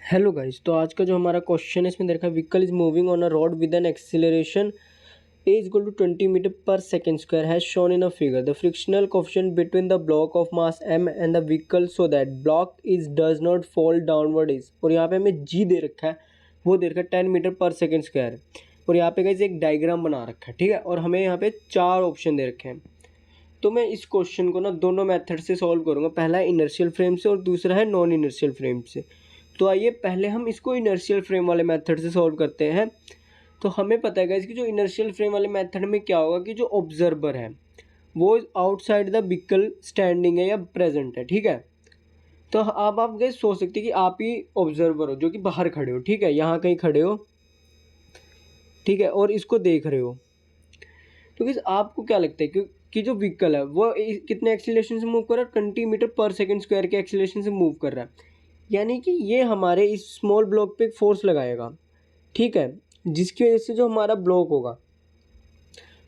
Hello guys, तो आज का जो हमारा क्वेश्चन है इसमें देखा vehicle is moving on a road with an acceleration a is equal to 20 metre per second square has shown in a figure the frictional coefficient between the block of mass m and the vehicle so that block is does not fall downward is. और यहाँ पे हमें g दे रखा है, वो दे रखा है 10 metre per second square. और यहाँ पे गाइस एक डायग्राम बना रखा है, ठीक है। और हमें यहाँ पे 4 ऑप्शन दे रखे हैं। तो मैं इस क्वेश्चन को ना दोनों मेथड से सॉल्व करूँगा। पहला है इनर्शियल फ्रेम से और दूसरा है नॉन इनर्शियल फ्रेम से। तो आइए पहले हम इसको इनर्शियल फ्रेम वाले मेथड से सॉल्व करते हैं। तो हमें पता है गाइस कि जो इनर्शियल फ्रेम वाले मेथड में क्या होगा कि जो ऑब्जर्वर है वो आउटसाइड द व्हीकल स्टैंडिंग है या प्रेजेंट है, ठीक है। तो अब आप गाइस सोच सकते हैं कि आप ही ऑब्जर्वर हो जो कि बाहर खड़े हो, ठीक है, यहाँ कहीं खड़े हो, ठीक है, और इसको देख रहे हो। तो गाइस आपको क्या लगता है कि जो व्हीकल है वो कितने एक्सीलरेशन से मूव कर रहा है? 20 मीटर पर सेकेंड स्क्वायर के एक्सीलरेशन से मूव कर रहा है। यानी कि ये हमारे इस स्मॉल ब्लॉक पे एक फोर्स लगाएगा, ठीक है, जिसकी वजह से जो हमारा ब्लॉक होगा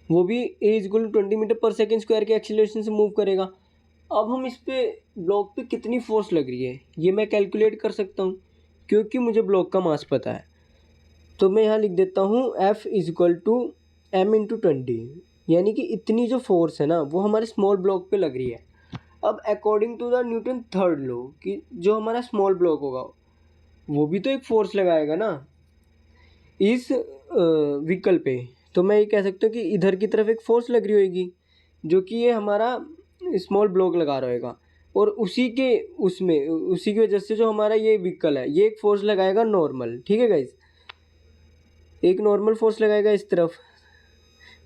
वो भी ए is equal to 20 metre per second square के एक्सीलरेशन से मूव करेगा। अब हम इस पे ब्लॉक पे कितनी फोर्स लग रही है ये मैं कैलकुलेट कर सकता हूँ क्योंकि मुझे ब्लॉक का मास पता है। तो मैं यहाँ लिख देता हूँ F is equal to m into 20, यानी कि इतनी जो फोर्स है ना वो हमारे स्मॉल ब्लॉक पे लग रही है। अब according to the Newton third law कि जो हमारा स्मॉल ब्लॉक होगा वो भी तो एक फोर्स लगाएगा ना इस व्हीकल पे। तो मैं ये कह सकता हूँ कि इधर की तरफ एक फोर्स लग रही होगी जो कि ये हमारा स्मॉल ब्लॉक लगा रहेगा, और उसी की वजह से जो हमारा ये व्हीकल है ये एक फोर्स लगाएगा नॉर्मल, ठीक है गाइज, एक नॉर्मल फोर्स लगाएगा इस तरफ,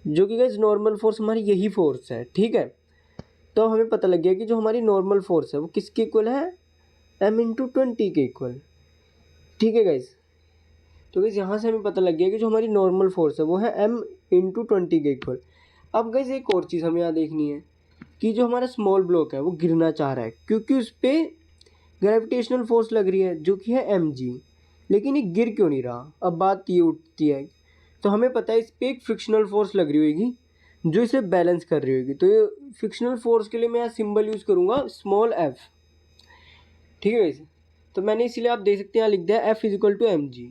जो कि गाइज नॉर्मल फोर्स हमारी यही फोर्स है, ठीक है। तो हमें पता लग गया कि जो हमारी नॉर्मल फोर्स है वो किसके इक्वल है? m इंटू 20 के इक्वल, ठीक है गाइज। तो गाइज यहाँ से हमें पता लग गया कि जो हमारी नॉर्मल फोर्स है वो है m इंटू 20 के इक्वल। अब गाइज एक और चीज़ हमें यहाँ देखनी है कि जो हमारा स्मॉल ब्लॉक है वो गिरना चाह रहा है क्योंकि उस पर ग्रेविटेशनल फोर्स लग रही है जो कि है mg, लेकिन ये गिर क्यों नहीं रहा? अब बात ये उठती है, तो हमें पता है इस पर एक फ्रिक्शनल फोर्स लग रही होगी जो इसे बैलेंस कर रही होगी। तो ये फ्रिक्शनल फोर्स के लिए मैं यहाँ सिंबल यूज़ करूँगा स्मॉल f, ठीक है गाइस। तो मैंने इसीलिए आप देख सकते हैं यहाँ लिख दिया F is equal to m g.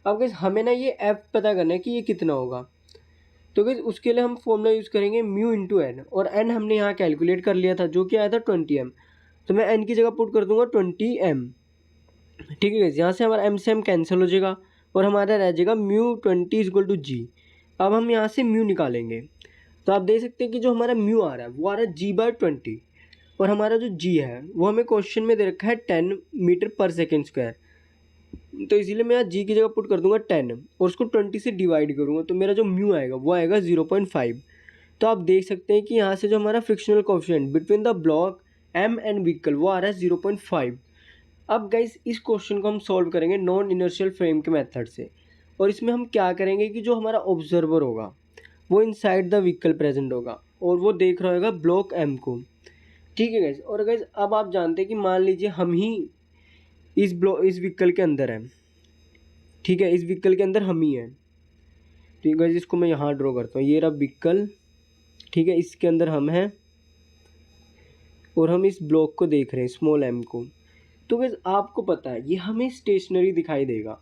अब गाइस हमें ना ये F पता करना है कि ये कितना होगा। तो गाइस उसके लिए हम फॉर्मूला यूज़ करेंगे म्यू इंटू एन, और एन हमने यहाँ कैलकुलेट कर लिया था जो कि आया था 20m। तो मैं एन की जगह पुट कर दूंगा 20m, ठीक है गाइस। यहाँ से हमारा एम से एम कैंसिल हो जाएगा और हमारा रह जाएगा म्यू 20 इज इक्वल टू जी। अब हम यहाँ से म्यू निकालेंगे तो आप देख सकते हैं कि जो हमारा म्यू आ रहा है वो आ रहा है g/20, और हमारा जो g है वो हमें क्वेश्चन में दे रखा है 10 मीटर पर सेकेंड स्क्वायर। तो इसीलिए मैं यहाँ g की जगह पुट कर दूंगा 10 और उसको 20 से डिवाइड करूँगा, तो मेरा जो म्यू आएगा वो आएगा 0.5। तो आप देख सकते हैं कि यहाँ से जो हमारा frictional coefficient between the block m and vehicle वो आ रहा है 0.5। अब गाइस इस क्वेश्चन को हम सॉल्व करेंगे नॉन इनर्शियल फ्रेम के मेथड से, और इसमें हम क्या करेंगे कि जो हमारा ऑब्जर्वर होगा वो इनसाइड द व्हीकल प्रेजेंट होगा और वो देख रहा होगा ब्लॉक एम को, ठीक है गाइस। और गाइस अब आप जानते हैं कि मान लीजिए हम ही इस व्हीकल के अंदर है, ठीक है, इस व्हीकल के अंदर हम ही हैं। तो गाइस इसको मैं यहाँ ड्रॉ करता हूँ, ये रहा व्हीकल, ठीक है, इसके अंदर हम हैं और हम इस ब्लॉक को देख रहे हैं स्मॉल एम को। तो गाइस आपको पता है ये हमें स्टेशनरी दिखाई देगा,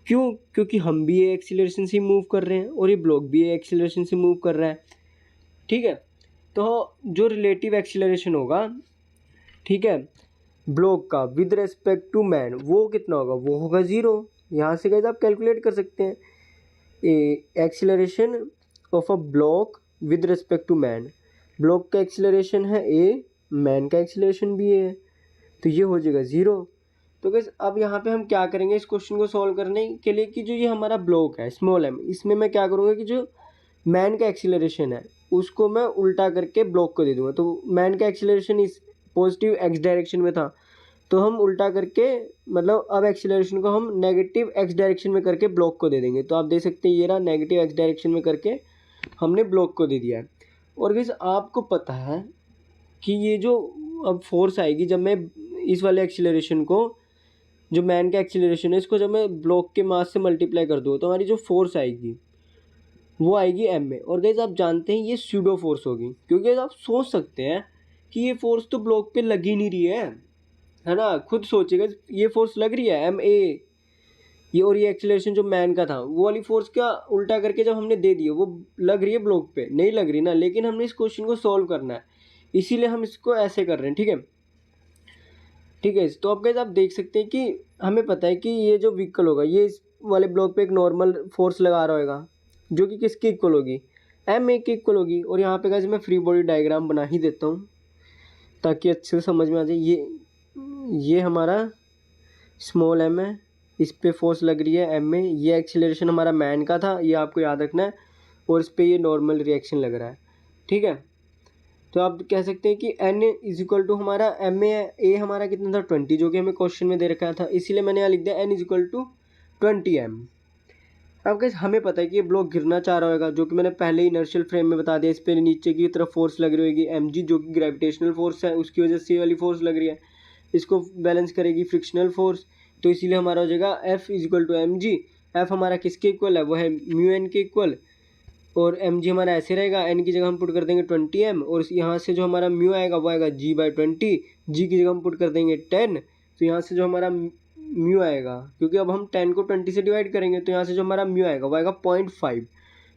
क्यों? क्योंकि हम भी ये एक्सीलरेशन से मूव कर रहे हैं और ये ब्लॉक भी ये एक्सीलरेशन से मूव कर रहा है, ठीक है। तो जो रिलेटिव एक्सीलरेशन होगा, ठीक है, ब्लॉक का विद रेस्पेक्ट टू मैन वो कितना होगा? वो होगा 0। यहाँ से गाइस आप कैलकुलेट कर सकते हैं acceleration of a block with respect to man. Block का एक्सीलरेशन है a, मैन का एक्सीलरेशन भी है, तो ये हो जाएगा 0। तो गाइस अब यहाँ पे हम क्या करेंगे इस क्वेश्चन को सॉल्व करने के लिए कि जो ये हमारा ब्लॉक है स्मॉल m, इसमें मैं क्या करूँगा कि जो मैन का एक्सीलरेशन है उसको मैं उल्टा करके ब्लॉक को दे दूँगा। तो मैन का एक्सीलरेशन इस पॉजिटिव x डायरेक्शन में था, तो हम उल्टा करके मतलब अब एक्सीलरेशन को हम नेगेटिव x डायरेक्शन में करके ब्लॉक को दे देंगे। तो आप देख सकते हैं ये रहा नेगेटिव x डायरेक्शन में करके हमने ब्लॉक को दे दिया है। और गाइस आपको पता है कि ये जो अब फोर्स आएगी जब मैं इस वाले एक्सीलरेशन को, जो मैन का एक्सीलरेशन है, इसको जब मैं ब्लॉक के मास से मल्टीप्लाई कर दूँ तो हमारी जो फोर्स आएगी वो आएगी m में। और गाइस आप जानते हैं ये स्यूडो फोर्स होगी, क्योंकि आप सोच सकते हैं कि ये फोर्स तो ब्लॉक पे लग ही नहीं रही है ना। खुद सोचिएगा, ये फोर्स लग रही है ma, और ये एक्सीलरेशन जो मैन का था वो वाली फोर्स का उल्टा करके जब हमने दे दी वो लग रही है ब्लॉक पे, नहीं लग रही ना, लेकिन हमने इस क्वेश्चन को सॉल्व करना है, इसीलिए हम इसको ऐसे कर रहे हैं। ठीक है, ठीक है। तो अब गाइस आप देख सकते हैं कि हमें पता है कि ये जो व्हीकल होगा ये इस वाले ब्लॉक पे एक नॉर्मल फोर्स लगा रहा होगा जो कि किसकी इक्वल होगी, m1 की इक्वल होगी। और यहाँ पे गाइस मैं फ्री बॉडी डायग्राम बना ही देता हूँ ताकि अच्छे से समझ में आ जाए। ये हमारा स्मॉल m है, इस पे फोर्स लग रही है m में, ये एक्सीलरेशन हमारा मैन का था, ये आपको याद रखना है, और इस पे ये नॉर्मल रिएक्शन लग रहा है। ठीक है, तो आप कह सकते हैं कि n इज इक्वल टू हमारा m है, a हमारा कितना था 20 जो कि हमें क्वेश्चन में दे रखा था, इसीलिए मैंने यहाँ लिख दिया n is equal to 20m। अब गाइस हमें पता है कि ये ब्लॉक गिरना चाह रहा होगा, जो कि मैंने पहले ही इनर्शियल फ्रेम में बता दिया, इस पर नीचे की तरफ फोर्स लग रही होगी mg जो कि ग्रेविटेशनल फोर्स है, उसकी वजह से ये वाली फोर्स लग रही है, इसको बैलेंस करेगी फ्रिक्शनल फोर्स, तो इसीलिए हमारा हो जाएगा F is equal to m g. F हमारा किसके इक्वल है, वो है म्यू एन के इक्वल, और एम जी हमारा ऐसे रहेगा, एन की जगह हम पुट कर देंगे 20m, और यहाँ से जो हमारा म्यू आएगा वो आएगा g/20, जी की जगह हम पुट कर देंगे 10, तो यहाँ से जो हमारा म्यू आएगा, क्योंकि अब हम 10 को 20 से डिवाइड करेंगे, तो यहाँ से जो हमारा म्यू आएगा वो आएगा 0.5।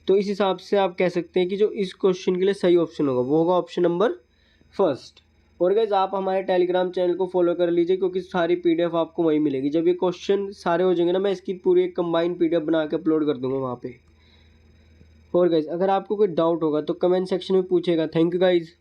तो इस हिसाब से आप कह सकते हैं कि जो इस क्वेश्चन के लिए सही ऑप्शन होगा वो होगा ऑप्शन नंबर फर्स्ट। और गाइस आप हमारे टेलीग्राम चैनल को फॉलो कर लीजिए, क्योंकि सारी पीडीएफ आपको वहीं मिलेगी। जब ये क्वेश्चन सारे हो जाएंगे ना, मैं इसकी पूरी एक कंबाइंड पीडीएफ बना के अपलोड कर दूंगा वहाँ पे। और गाइस अगर आपको कोई डाउट होगा तो कमेंट सेक्शन में पूछेगा। Thank you guys.